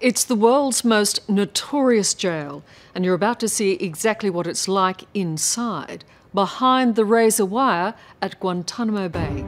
It's the world's most notorious jail, and you're about to see exactly what it's like inside, behind the razor wire at Guantanamo Bay.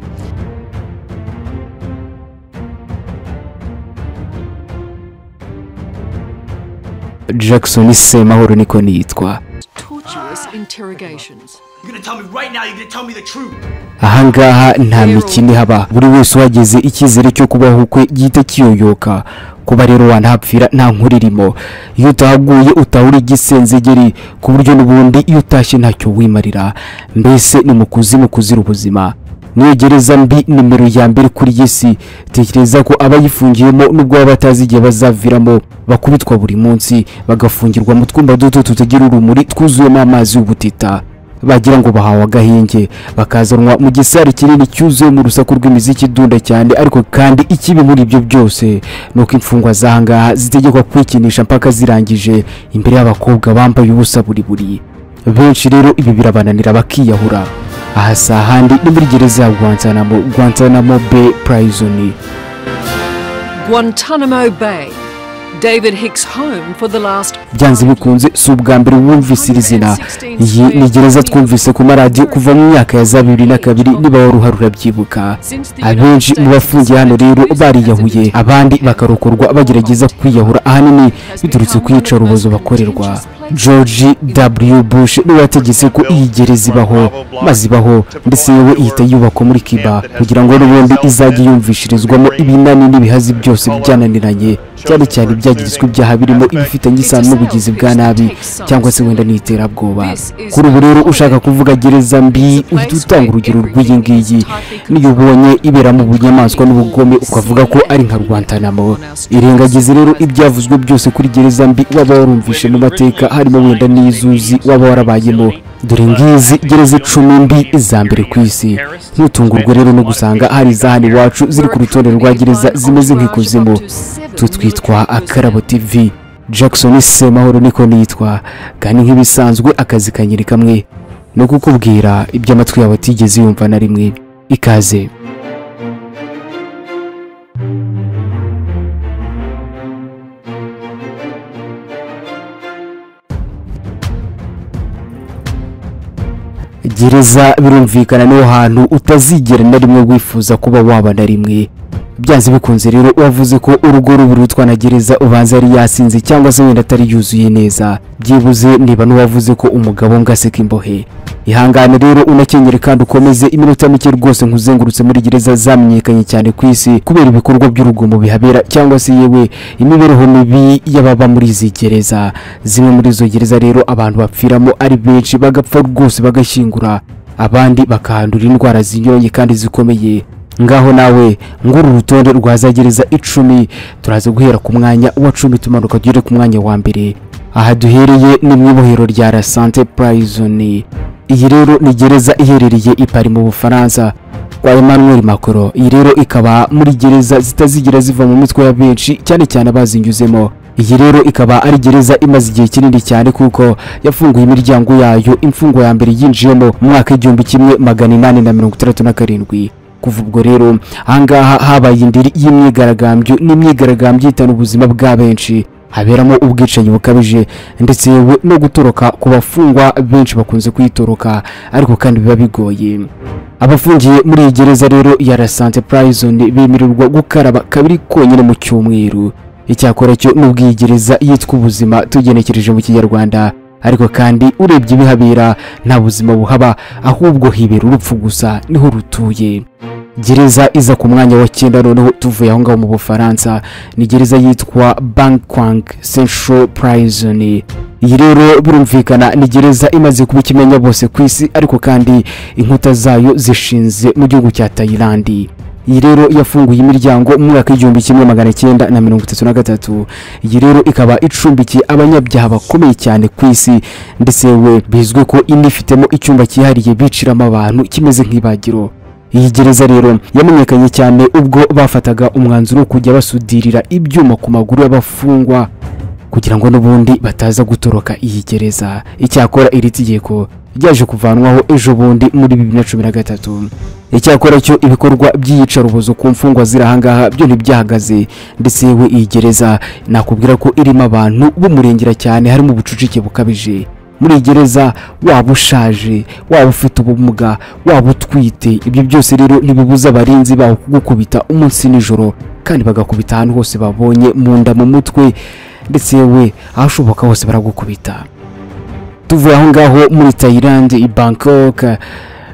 Jackson Semahoro niko nitwa. Torturous interrogations. You're gonna tell me right now, you're gonna tell me the truth. Ahangaha nta mikini haba, buri wese wageze icyizere cyo kubaho kwe gihita kiyoyoka. Kuba rero wanahapfira nta nkuririmo, iyo utahaguye utahura igisenzegeri ku buryo n'ubundi iyo utashye ntacyo wimarira, mbese ni mu kuzimu kuzira ubuzima. Niyo gereza mbi nimero ya mbere kuri yesi. Tekereza ko abayifungiyemo nubwo baba batazi igihe bazaviramo, bakubitwa buri munsi bagafungirwa mu twumba duto tutagira urumuri twuzuyemo amazi y'ubutita, bagira ngo bahawe agahinge, bakazanwa mu gisari kinini cyuzuye mu rusaku rw'imiziki dunda cyane. Ariko kandi ikibi muri ibyo byose nuko imfungwa zahangaha zitegekwa kwikinisha mpaka zirangije imbere y'abakobwa bambaye ubusa buri. Benshi rero ibi birabananira bakiyahura. Aha si ahandi ni muri gereza ya Guantanamo Bay Prison. Guantanamo Bay. David Hicks' home for the last. Byanze bikunze si ubwa mbere wumvise iri zina. Iyi ni gereza twumvise ku maradiyo kuva mu myaka ya 2002 niba waruharura byibuka. Abenshi mu bafungiye hano rero bariyahuye, abandi bakarokorwa bagerageza kwiyahura, ahanini biturutse ku iyicarubozo bakorerwa. George W. Bush niwe wategetse ko iyi gereza ibaho, maze ibaho ndetse yewe ihita yubakwa muri Cuba kugira ngo n'ubundi izajye yumvishirizwamo ibinani n'ibihazi byose byananiranye, cyane cyane ibyagirizwa ibyaha birimo ibifitanye isano n'ubugizi bwa nabi cyangwa se wenda n'iterabwoba. Kuri ubu rero ushaka kuvuga gereza mbi uhita utanga urugero rw'iyi ngiyi. Niyo ubonye iberamo ubunyamaswa n'ubugome ukavuga ko ari nka Guantanamo. Irengagize rero ibyavuzwe byose kuri gereza mbi waba warumvishe mu mateka, harimo wenda n'izuzi waba warabayemo. Dore ngizi gereza 10 mbi za mbere ku isi. Ntutungurwe rero no gusanga hari izahani iwacu ziri ku rutonde rwa gereza zimeze nk'ikuzimu. Twitwa Akarabo TV. Jackson Semahoro niko nitwa, kandi nk'ibisanzwe akazi kanyiri kamwe no kukubwira ibyo amatwi yawe atigeze yumva na rimwe. Ikaze. Gereza birumvikana niho hantu utazigera na rimwe wifuza kuba waba na rimwe. Byanze bikunze rero wavuze ko urugo rubirutwa na gereza ubanza ari yasinze cyangwa se wenda atari yuzuye neza. Byibuze niba n'uwavuze ko umugabo ngaseka imbohe. Ihangane rero unakenyere kandi ukomeze iminota mike rwose nkuzengurutse muri gereza zamenyekanye cyane ku isi kubera ibikorwa by'urugomo bihabera cyangwa se yewe imibereho mibi y'ababa muri izi gereza. Zimwe muri izo gereza rero abantu bapfiramo ari benshi, bagapfa rwose bagashyingura, abandi bakahandura indwara zinyuranye kandi zikomeye. Ngaho nawe nguru rutonde rwa za gereza 10, turaza guhera ku mwanya wa 10 tumanuka tugere ku mwanya wa mbere. Aha duhereye ni mu ibohero rya La Santé Prison. Iyi rero ni gereza iherereye i Paris mu Bufaransa kwa Emmanuel Macron. Iyi rero ikaba muri gereza zitazigira ziva mu mitwe ya benshi cyane cyane abazinyuzemo. Iyi rero ikaba ari gereza imaze igihe kinini cyane kuko yafunguye imiryango yayo imfungwa ya mbere yinjiyemo mu mwaka 1867. Kuva ubwo rero ahangaha habaye indiri y'imyigaragambyo n'imyigaragambyo itana ubuzima bwa benshi, haberamo ubwicanyi bukabije ndetse yewe no gutoroka ku bafungwa benshi bakunze kwitoroka, ariko kandi biba bigoye. Abafungiye muri iyi gereza rero ya La Santé Prison bemererwa gukaraba kabiri konyine mu cyumweru. Icyakora cyo nubwo iyi gereza yitwa ubuzima tugenekereje mu Kinyarwanda, ariko kandi urebye ibihabera nta buzima buhaba, ahubwo hibera urupfu gusa niho rutuye. Gereza iza ku mwanya wa 9 noneho tuvuye aho ngaho mu Bufaransa ni gereza yitwa Bangkwang Central Prison. Iyi rero birumvikana ni gereza imaze kuba ikimenya bose ku isi, ariko kandi inkuta zayo zishinze mu gihugu cya Thailand. Iyi rero yafunguye imiryango mu mwaka 1933. Iyi rero ikaba icumbikiye abanyabyaha bakomeye cyane ku isi, ndetse we bizwe ko inifitemo icyumba cyihariye biciramo abantu kimeze nk'ibagiro. Iyi gereza rero yamenyekanye cyane ubwo bafataga umwanzuro wo kujya basudirira ibyuma ku maguru y'abafungwa kugira ngo n'ubundi bataza gutoroka iyi gereza. Icyakora iri tegeko ryaje kuvanwaho ejo bundi muri 2013. Icyakora cyo ibikorwa by'iyicarubozo ku mfungwa zirahangaha byo ntibyahagaze, ndetse yewe iyi gereza nakubwira ko irimo abantu b'umurengera cyane, harimo ubucucike bukabije. Muri gereza waba ushaje, waba ufite ubumuga, waba utwite, ibyo byose rero ntibibuza abarinzi baho kugukubita umunsi nijoro, kandi bagakubita ahantu hose babonye, mu nda, mu mutwe, ndetse yewe ahashoboka hose baragukubita. Tuvuye aho ngaho muri Thailand, i Bangkok,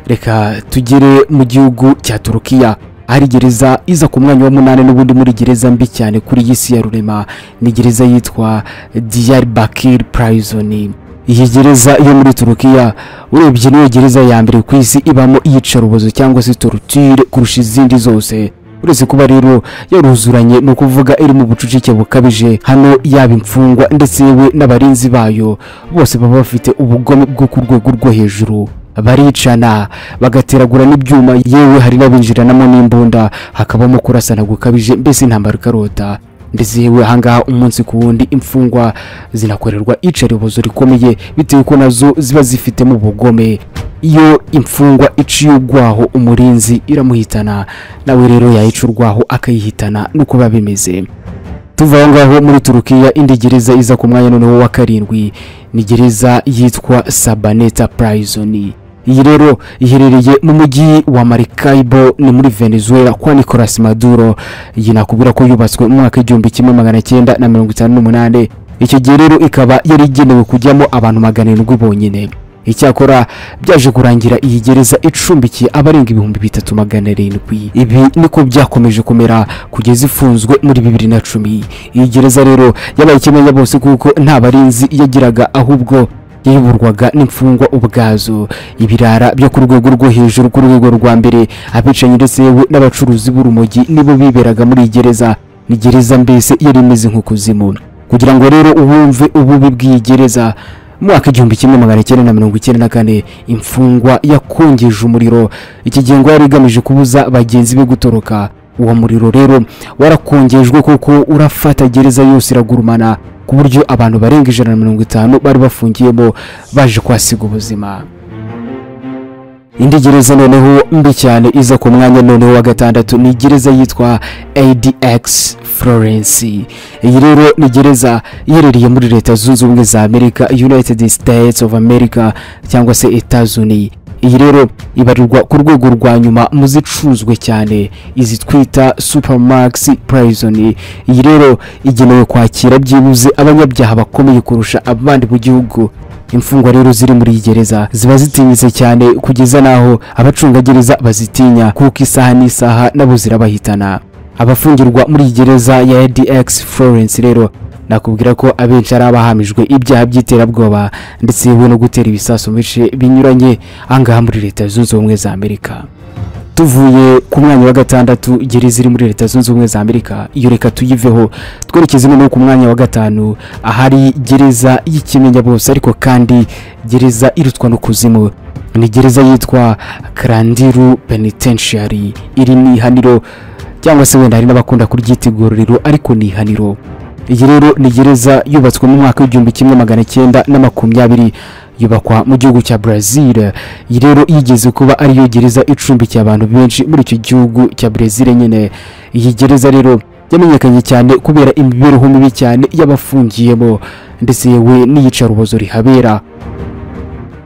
reka tugere mu gihugu cya Turukiya. Hari gereza iza ku mwanya wa 8 n'ubundi muri gereza mbi cyane kuri y'isi ya rurema, ni gereza yitwa Diyarbakir Prison. Iyi gereza yo muri Turukiya urebye niyo gereza ya mbere ku isi ibamo iyicarubozo cyangwa se torture kurusha izindi zose. Uretse kuba rero yaruzuranye no kuvuga iri mu bucucike bukabije, hano yaba imfungwa ndetse yewe n'abarinzi bayo bose baba bafite ubugome bwo ku rwego rwo hejuru. Baricana, bagateragura n'ibyuma, yewe hari n'abinjiranamo n'imbunda, hakabamo kurasana gukabije, mbese intambara ikarota. Ndetse yewe ahangaha umunsi ku wundi imfungwa zinakorerwa iyicarubozo rikomeye, bitewe ko nazo ziba zifitemo ubugome. Iyo imfungwa iciye urwaho umurinzi iramuhitana, nawe rero yayica urwaho akayihitana, nuko biba bimeze. Tuva ngaho muri Turukiya, indi gereza iza ku mwanya noneho wa 7 ni gereza yitwa Sabaneta Prison. Iyi rero iherereye mu mujyi wa Maracaibo, ni muri Venezuela kwa Nicolas Maduro. Iyi nakubwira ko yubatswe mu mwaka 1958. Icyo gihe rero ikaba yari igenewe kujyamo abantu 700 bonyine. Icyakora byaje kurangira iyi gereza icumbikiye abarenga 3700. Ibi niko byakomeje kumera kugeza ifunzwe muri 2010. Iyi gereza rero yabaye ikimenya bose kuko nta barinzi yagiraga, ahubwo yayoborwaga n'imfungwa ubwazo. Ibirara byo ku rwego rwo hejuru, ku rwego rwa mbere, abicanyi ndetse yewe n'abacuruzi b'urumogi nibo biberaga muri gereza. Ni gereza mbese yari imeze nk'ukuzimu. Kugira ngo rero ubumve ububi bw'iyi gereza, mu mwaka 1994 imfungwa yakongeje umuriro. Iki gihe ngo yari igamije kubuza bagenzi be gutoroka. Uwo muriro rero warakongejwe kuko urafata gereza yose iragurumana, ku buryo abantu barenga 150 bari bafungiyemo baje kwasiga ubuzima. Indi gereza noneho mbi cyane iza ku mwanya noneho wa 6 ni gereza yitwa ADX Florence. Iyi rero ni gereza iherereye muri Leta Zunze Ubumwe za Amerika, United States of America cyangwa se Etats-Unis. Iyi rero ibarirwa ku rwego rwa nyuma mu zicuzwe cyane, izi twita Supermax Prison. Iyi rero igenewe kwakira byibuze abanyabyaha bakomeye kurusha abandi mu gihugu. Imfungwa rero ziri muri iyi gereza ziba zitinyitse cyane kugeza naho abacungagereza bazitinya, kuko isaha n'isaha nabo zirabahitana. Abafungirwa muri iyi gereza ya ADX Florence rero nakubwira ko abenshi ari abahamijwe ibyaha by'iterabwoba ndetse yewe no gutera ibisasu mu bice binyuranye angaha muri Leta Zunze Ubumwe za Amerika. Tuvuye ku mwanya wa 6 gereza iri muri Leta Zunze Ubumwe za Amerika, iyo reka tuyiveho twerekeze no ku mwanya wa 5 ahari gereza y'ikimenya bose, ariko kandi gereza irutwa no kuzimu. Ni gereza yitwa Karandiru Penitentiary. Iri ni ihaniro cyangwa se wenda hari n'abakunda kuryiteguriro, ariko ni ihaniro. Iyi rero ni gereza yubatswe mu mwaka 1920, yubakwa mu gihugu cya Brazil. Iyi rero yigeze kuba ariyo gereza icumbikiye abantu benshi muri icyo gihugu cya Brazil nyine. Iyi gereza rero yamenyekanye cyane kubera imibereho mibi cyane y'abafungiyemo, ndetse yewe n'iyicarubozo rihabera.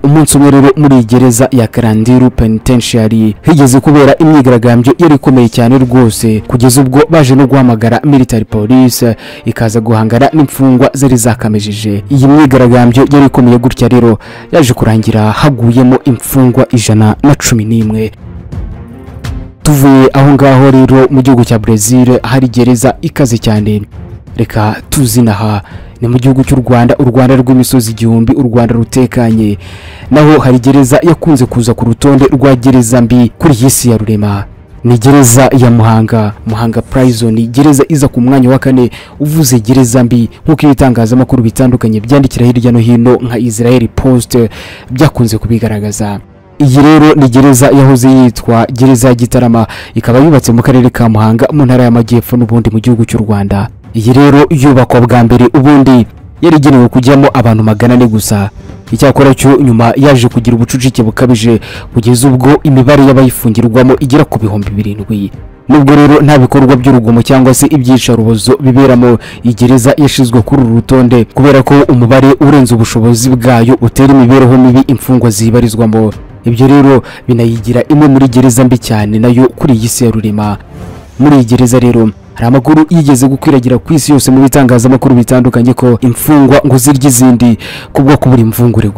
Umunsi umwe rero muri gereza ya Karandiru Penitentiary higeze kubera imyigaragambyo yari ikomeye cyane rwose, kugeza ubwo baje no guhamagara military police ikaza guhangana n'imfungwa zari zakamejeje. Iyi myigaragambyo yari ikomeye gutya rero yaje kurangira haguyemo imfungwa 111. Tuvuye aho ngaho rero mu gihugu cya Brazil hari gereza ikaze cyane, reka tuzinaha ni mu gihugu cy'u Rwanda, u Rwanda rw'imisozi igihumbi, u Rwanda rutekanye. Naho hari gereza yakunze kuza ku rutonde rwa gereza mbi kuri y'isi ya rurema, ni gereza ya Muhanga Prison. Gereza iza ku mwanya wa 4 uvuze gereza mbi, nk'uko ibitangazamakuru bitandukanye byandikira hirya no hino nka Israel Post byakunze kubigaragaza. Iyi rero ni gereza yahoze yitwa gereza ya Gitarama, ikaba yubatse mu karere ka Muhanga mu ntara y'Amajyepfo n'ubundi mu gihugu cy'u Rwanda. Iyi rero yubakwa bwa mbere ubundi yari igenewe kujyamo abantu 400 gusa, icyakora cyo nyuma yaje kugira ubucucike bukabije kugeza ubwo imibare y'abayifungirwamo igera ku 7,000. Nubwo rero nta bikorwa by'urugomo cyangwa se ibyicarubozo biberamo, igereza yashizwe kuri uru rutonde kubera ko umubare urenze ubushobozi bwayo utera imibereho mibi imfungwa zibarizwamo. Ibyo rero binayigira imwe muri gereza mbi cyane nayo kuri iyi si ya rurema. Muri iyi gereza rero hari amakuru yigeze gukwiragira ku isi yose mu bitangazamakuru bitandukanye ko imfungwa ngo zirya izindi kubwo kubura imvungure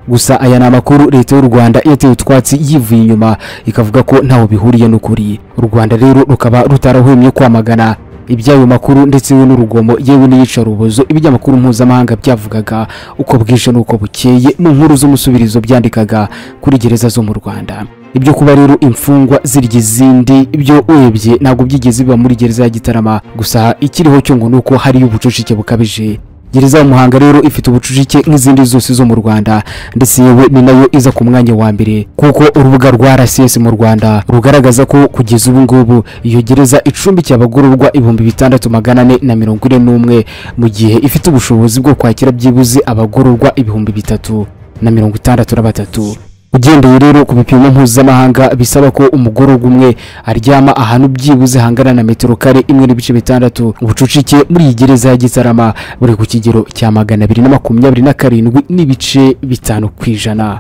gusa aya ni amakuru leta y'u Rwanda yatewe utwatsi yivuye inyuma ikavuga ko ntaho bihuriye n'ukuri. U Rwanda rero rukaba rutarahwemye kwamagana ibyayo makuru ndetse n'urugomo yewe n'iyicarubozo ibijyamakuru mpuzamahanga byavugaga uko bwije n'uko bukeye mu nkuru z'umusubirizo byandikaga kuri gereza zo mu Rwanda. Ibyo kuba rero imfungwa zirya izindi ibyo urebye ntabwo byigeze biba muri gereza ya Gitarama, gusa ikiriho cyo ngo nuko hari ubucucike bukabije. Gereza ya Muhanga rero ifite ubucucike nk'izindi zose zo mu Rwanda ndetse yewe ni nayo iza ku mwanya wa mbere, kuko urubuga rwa RCS mu Rwanda rugaragaza ko kugeza ubu ngubu iyo gereza icumbikiye abagororwa 6,441 mu gihe ifite ubushobozi bwo kwakira byibuze abagororwa 3,063. Ugendeye rero ku bipimo mpuzamahanga bisaba ko umugororwa umwe aryama ahantu byibuze hangana na metero kare 1.6. Ubucucike muri iyi gereza ya Gitarama buri ku kigero cya 227.5%.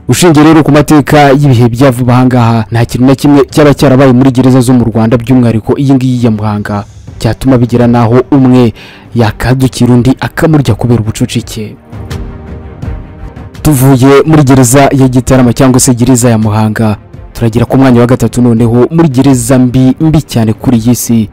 Ushingiye rero ku mateka y'ibihe bya vuba ahangaha nta kintu na kimwe cyaba cyarabaye muri gereza zo mu Rwanda by'umwihariko iyi ngiyi ya Muhanga cyatuma bigera naho umwe yakadukira undi akamurya kubera ubucucike. Tuvuye muri gereza ya Gitarama cyangwa se gereza ya Muhanga turagira ku mwanya wa gatatu noneho muri gereza mbi cyane kuri iyi si,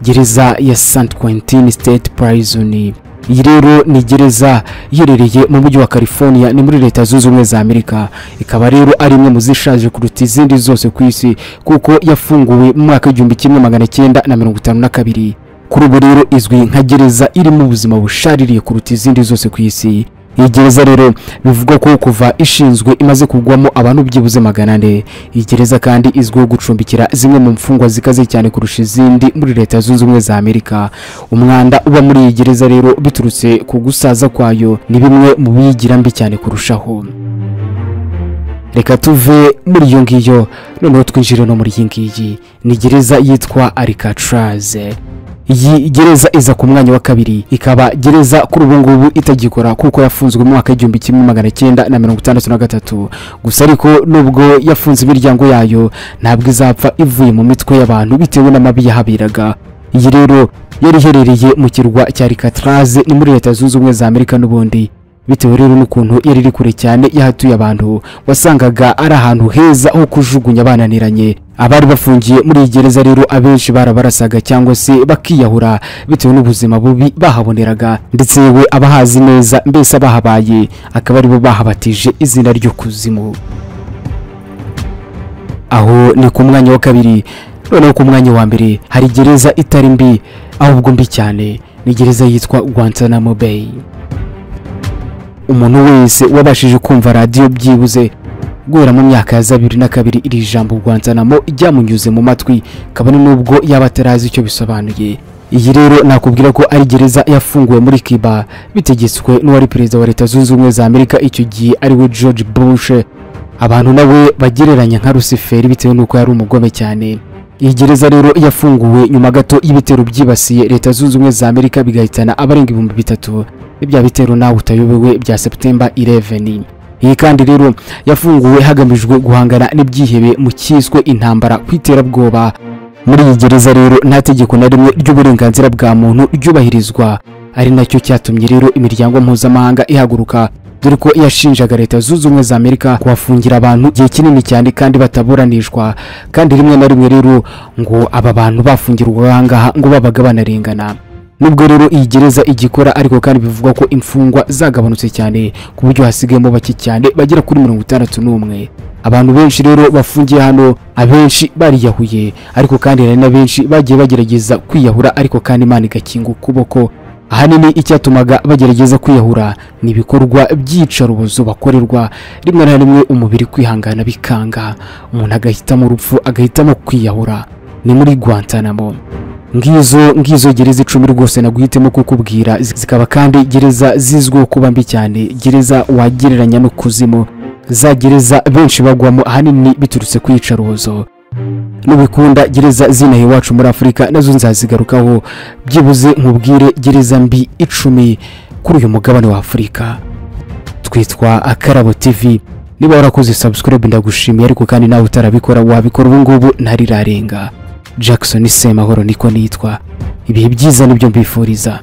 gereza ya St Quentin State Prison. Iyi rero ni gereza iherereye mu mujyi wa California ni muri leta zunze ubumwe za Amerika. Ikaba rero ari imwe mu zishaje kuruta izindi zose ku isi kuko yafunguwe mu mwaka 1952. Kuri ubu rero izwi nka gereza iri mu buzima bushaririye kuruta izindi zose ku isi. Iyi gereza rero bivugwa ko kuva ishinzwe imaze kugwamo abantu byibuze 400. Iyi gereza kandi izwiho gucumbikira zimwe mu mfungwa zikaze cyane kurusha izindi muri leta zunze ubumwe za Amerika. Umwanda uba muri iyi gereza rero biturutse ku gusaza kwayo ni bimwe mu biyigira mbi cyane kurushaho. Reka tuve muri iyo ngiyo noneho twinjire no muri iyi ngiyi, ni gereza yitwa Alcatraz. Iyi gereza iza ku mwanya wa kabiri, ikaba gereza kuri ubu ngubu itagikora kuko yafunzwe mu mwaka 1963. Gusa ariko nubwo yafunze imiryango yayo ntabwo izapfa ivuye mu mitwe y'abantu bitewe n'amabi yahabiraga. Iyi rero yari iherereye mu kirwa cya Alcatraz ni muri leta zunze ubumwe za Amerika n'ubundi. Bitewe rero n'ukuntu yari iri kure cyane yahatuye abantu, wasangaga ari ahantu heza ho kujugunya bananiranye. Abari bafungiye muri iyi gereza rero abenshi barabarasaga cyangwa se bakiyahura bitewe n'ubuzima bubi bahaboneraga, ndetse we abahazi neza mbese abahabaye akaba ari bo bahabatije izina ryo kuzimu. Aho ni ku mwanya wa kabiri. Noneho ku mwanya wa mbere hari gereza itari mbi ahubwo mbi cyane, ni gereza yitwa Guantanamo Bay. Umuntu wese wabashije kumva radio byibuze guhera mu myaka ya 2002 iri jambo Guantanamo ryamunyuze mu matwi kabone nubwo yaba atarazi icyo bisobanuye. Iyi rero nakubwira ko ari gereza yafunguwe muri Cuba bitegetswe n'uwari perezida wa leta zunze ubumwe za Amerika icyo gihe ari we George Bush. Abantu nawe bagereranya nka Lucifer bitewe nuko yari umugome cyane. Iyi gereza rero yafunguwe nyuma gato y'ibitero byibasiye leta zunze ubumwe za Amerika bigahitana abarenga 3,000. Ibya bitero nawe utayobewe bya September 11. Iyi kandi rero yafunguwe hagamijwe guhangana n'ibyihebe mu cyiswe intambara kwiterabwoba. Muri iyi gereza rero nta tegeko na rimwe ry'uburenganzira bwa muntu ryubahirizwa, ari nacyo cyatumye rero imiryango mpuzamahanga ihaguruka, dore ko yashinjaga leta zunze ubumwe za Amerika kuhafungira abantu igihe kinini cyane kandi bataburanishwa, kandi rimwe na rimwe rero ngo aba bantu bafungirwa ahangaha ngo babaga banarengana. Nubwo rero iyi gereza igikora ariko kandi bivugwa ko imfungwa zagabanutse cyane ku buryo hasigayemo bake cyane bagera kuri 61. Abantu benshi rero bafungiye hano abenshi bariyahuye, ariko kandi hari na benshi bagiye bagerageza kwiyahura ariko kandi Imana igakinga ukuboko. Ahanini icyatumaga bagerageza kwiyahura ni ibikorwa by'iyicarubozo bakorerwa, rimwe na rimwe umubiri kwihangana bikanga, umuntu agahitamo urupfu agahitamo kwiyahura. Ni muri Guantanamo. ngizo gereza 10 rwose naguhitemo kukubwira, zikaba kandi gereza zizwiho kuba mbi cyane, gereza wagereranya no kuzimu, za gereza benshi bagwamo ahanini biturutse ku iyicarubozo. Nubikunda gereza zinahe iwacu muri Afurika nazo nzazigarukaho, byibuze nkubwire gereza mbi 10 kuri uyu mugabane wa Afurika. Twitwa Akarabo TV. Niba warakoze subscribe ndagushimiye, ariko kandi nawe utarabikora wabikora ubu ngubu ntarirarenga. Jackson Semahoro niko nitwa. Ibihe byiza nibyo mbifuriza.